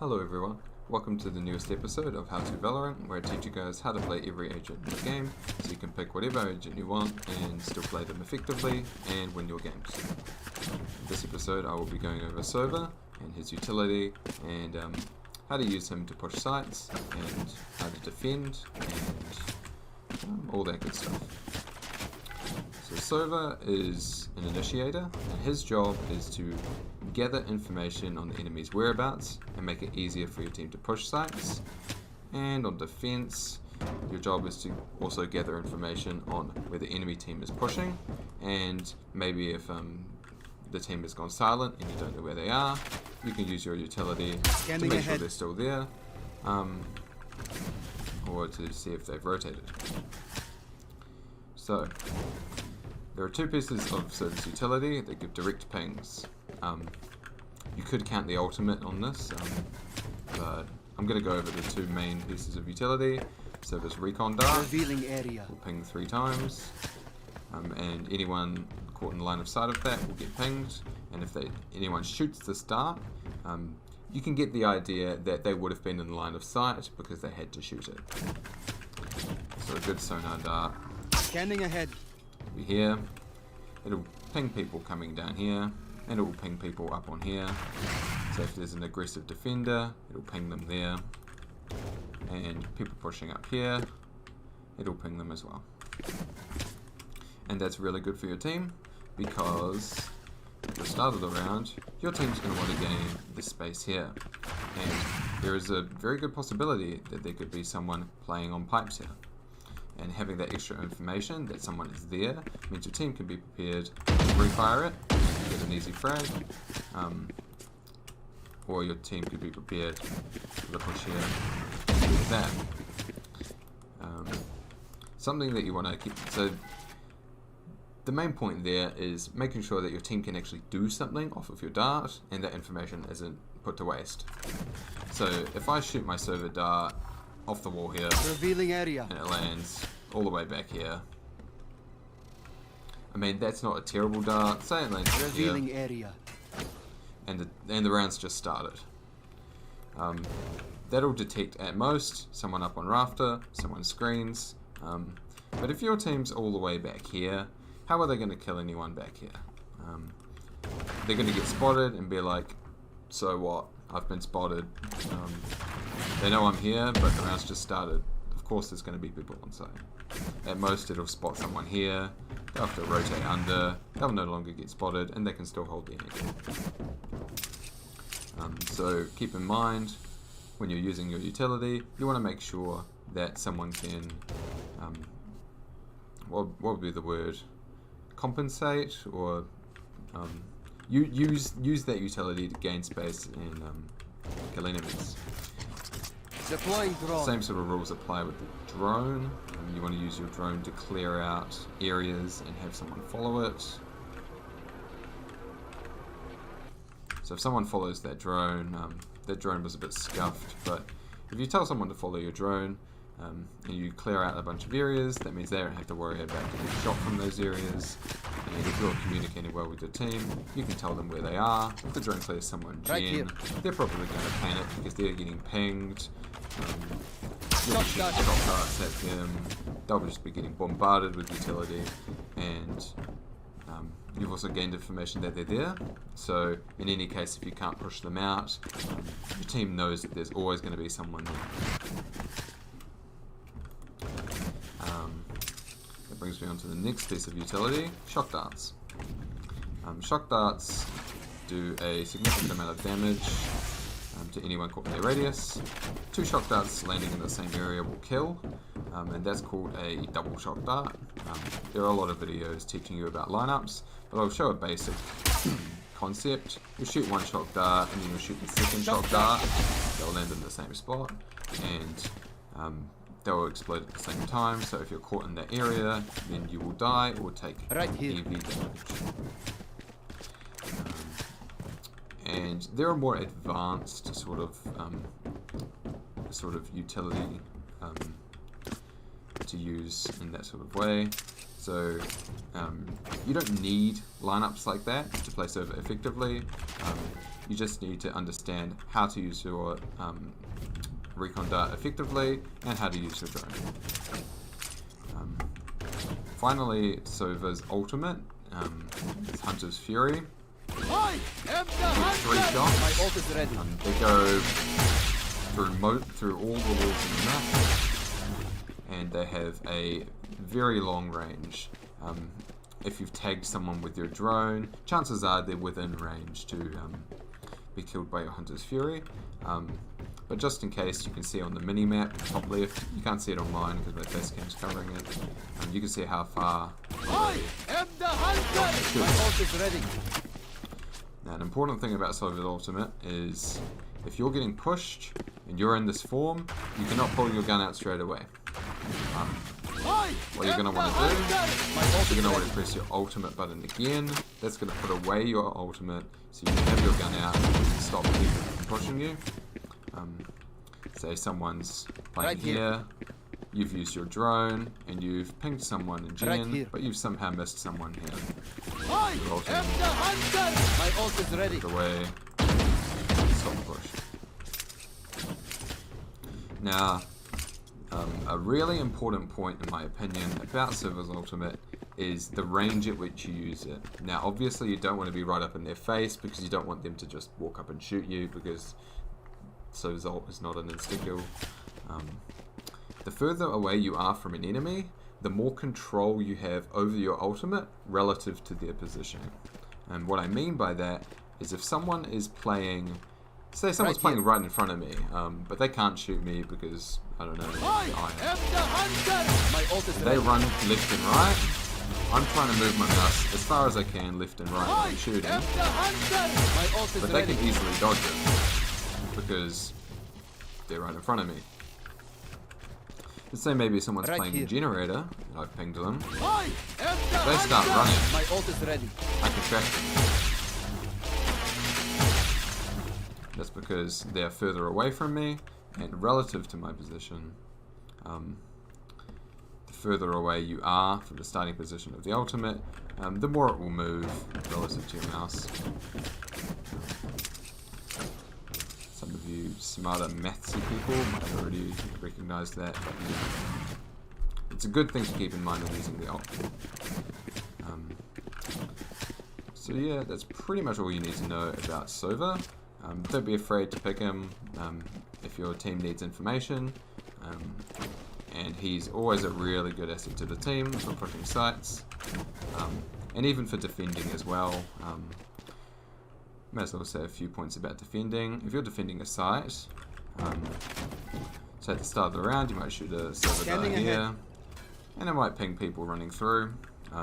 Hello everyone, welcome to the newest episode of How to Valorant, where I teach you guys how to play every agent in the game, so you can pick whatever agent you want and still play them effectively and win your games. In this episode I will be going over Sova and his utility and how to use him to push sites and how to defend and all that good stuff. So Sova is an initiator and his job is to gather information on the enemy's whereabouts and make it easier for your team to push sites. And on defense, your job is to also gather information on where the enemy team is pushing, and maybe if the team has gone silent and you don't know where they are, you can use your utility to make sure they're still there, or to see if they've rotated. So there are two pieces of Sova's utility that give direct pings. You could count the ultimate on this, but I'm going to go over the two main pieces of utility. Sova's recon dart will ping 3 times, and anyone caught in the line of sight of that will get pinged. And if anyone shoots this dart, you can get the idea that they would have been in the line of sight because they had to shoot it. So a good sonar dart. Scanning ahead. Be here. It'll ping people coming down here, and it will ping people up on here. So if there's an aggressive defender, it'll ping them there, and people pushing up here, it'll ping them as well. And that's really good for your team, because at the start of the round, your team's going to want to gain this space here, and there is a very good possibility that there could be someone playing on pipes here. And having that extra information that someone is there means your team can be prepared to refire it and get an easy frag, or your team could be prepared for the push here with that. Something that you want to keep, so the main point there is making sure that your team can actually do something off of your dart and that information isn't put to waste. So if I shoot my Sova dart off the wall here, revealing area, and it lands all the way back here, I mean, that's not a terrible dart. Say it lands revealing here, area, and the round's just started. That'll detect at most someone up on rafter, someone screens, but if your team's all the way back here, how are they going to kill anyone back here? They're going to get spotted and be like, so what? I've been spotted. They know I'm here, but the round's just started. Of course there's going to be people on site. At most it'll spot someone here, they'll have to rotate under, they'll no longer get spotted, and they can still hold the energy. So keep in mind, when you're using your utility, you want to make sure that someone can, what would be the word? Compensate, or use that utility to gain space and kill enemies. deploying drone. Same sort of rules apply with the drone. You want to use your drone to clear out areas and have someone follow it. So if someone follows that drone was a bit scuffed, but if you tell someone to follow your drone and you clear out a bunch of areas, that means they don't have to worry about getting shot from those areas. And if you're communicating well with your team, you can tell them where they are. If the drone clears someone gen, they're probably going to panic because they're getting pinged. You'll shoot shot darts at them. They'll just be getting bombarded with utility, and you've also gained information that they're there. So in any case, if you can't push them out, your team knows that there's always going to be someone there. That brings me on to the next piece of utility, shock darts. Shock darts do a significant amount of damage to anyone caught in their radius. 2 shock darts landing in the same area will kill, and that's called a double shock dart. There are a lot of videos teaching you about lineups, but I'll show a basic concept. You'll shoot 1 shock dart, and then you'll shoot the second shock dart. They'll land in the same spot, and they'll explode at the same time. So if you're caught in that area, then you will die or take heavy damage. And there are more advanced sort of utility to use in that sort of way. So you don't need lineups like that to play Sova effectively. You just need to understand how to use your recon dart effectively and how to use your drone. Finally, Sova's ultimate is Hunter's Fury. I am the hunter. 3 shots. My ult is ready. They go through all the walls in the map, and they have a very long range. If you've tagged someone with your drone, chances are they're within range to be killed by your Hunter's Fury. But just in case, you can see on the mini-map, top left, you can't see it online because my face cam's covering it. You can see how far. I am the hunter. My ult is ready. Now, an important thing about Sova's ultimate is if you're getting pushed and you're in this form, you cannot pull your gun out straight away. What you're going to want to do is you're going to want to press your ultimate button again. That's going to put away your ultimate so you can have your gun out and stop people from pushing you. Say someone's playing here, you've used your drone and you've pinged someone in Gen, but you've somehow missed someone here. I am the hunter. My ult is ready. Put away, stop push. Now, a really important point in my opinion about Sova's ultimate is the range at which you use it. Now obviously you don't want to be right up in their face because you don't want them to just walk up and shoot you, because Sova's ult is not an insta-kill. The further away you are from an enemy, the more control you have over your ultimate relative to their position. And what I mean by that is if someone is playing, say someone's playing right in front of me, but they can't shoot me because, I don't know, they run left and right, I'm trying to move my mouse as far as I can left and right when I'm shooting, but they can easily dodge it because they're right in front of me. Let's say maybe someone's playing a generator, and I've pinged them. If they start running, my ult is ready. I can track them. That's because they're further away from me, and relative to my position, the further away you are from the starting position of the ultimate, the more it will move relative to your mouse. Some of you smarter mathsy people might have already recognized that, but yeah. It's a good thing to keep in mind when using the ult. So yeah, that's pretty much all you need to know about Sova. Don't be afraid to pick him if your team needs information, and he's always a really good asset to the team for pushing sites, and even for defending as well. May as well say a few points about defending. If you're defending a site, so at the start of the round you might shoot a Sova dart here, and it might ping people running through.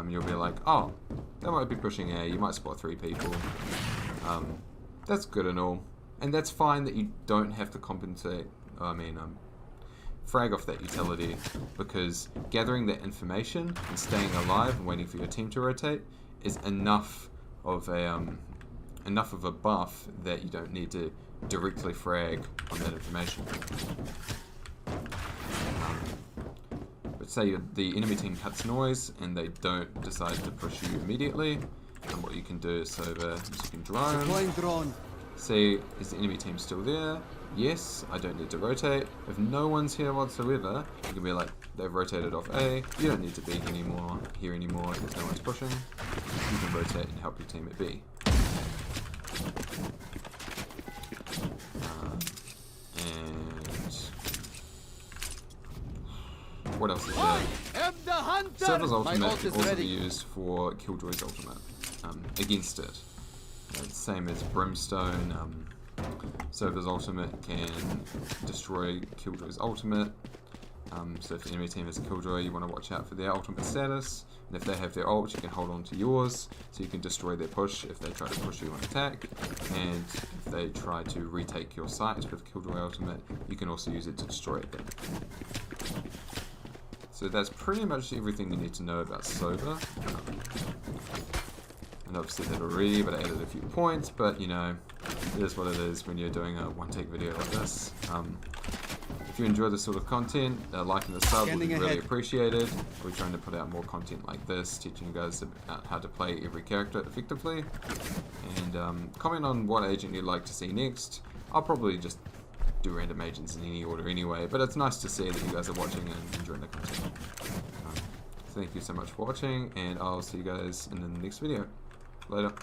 You'll be like, oh, they might be pushing A, you might spot 3 people. That's good and all, and that's fine that you don't have to compensate, frag off that utility, because gathering that information and staying alive and waiting for your team to rotate is enough of a buff that you don't need to directly frag on that information. But say the enemy team cuts noise and they don't decide to push you immediately, and what you can do is Sova, you can drone. See, is the enemy team still there? Yes, I don't need to rotate. If no one's here whatsoever, you can be like, they've rotated off A, you don't need to be here anymore because no one's pushing. You can rotate and help your team at B. And what else is there? Sova's ultimate can also be used for Killjoy's ultimate against it. Same as Brimstone. Sova's ultimate can destroy Killjoy's ultimate. So if the enemy team has a Killjoy, you want to watch out for their ultimate status. And if they have their ult, you can hold on to yours, so you can destroy their push if they try to push you on attack. And if they try to retake your site with Killjoy ultimate, you can also use it to destroy it then. So that's pretty much everything you need to know about Sova. And I've said that already, but I added a few points, but you know, it is what it is when you're doing a one-take video like this. If you enjoy this sort of content, liking the sub would Scanning be really ahead. appreciated. We're trying to put out more content like this, teaching you guys about how to play every character effectively. And comment on what agent you'd like to see next. I'll probably just do random agents in any order anyway, but it's nice to see that you guys are watching and enjoying the content. Thank you so much for watching, and I'll see you guys in the next video. Later.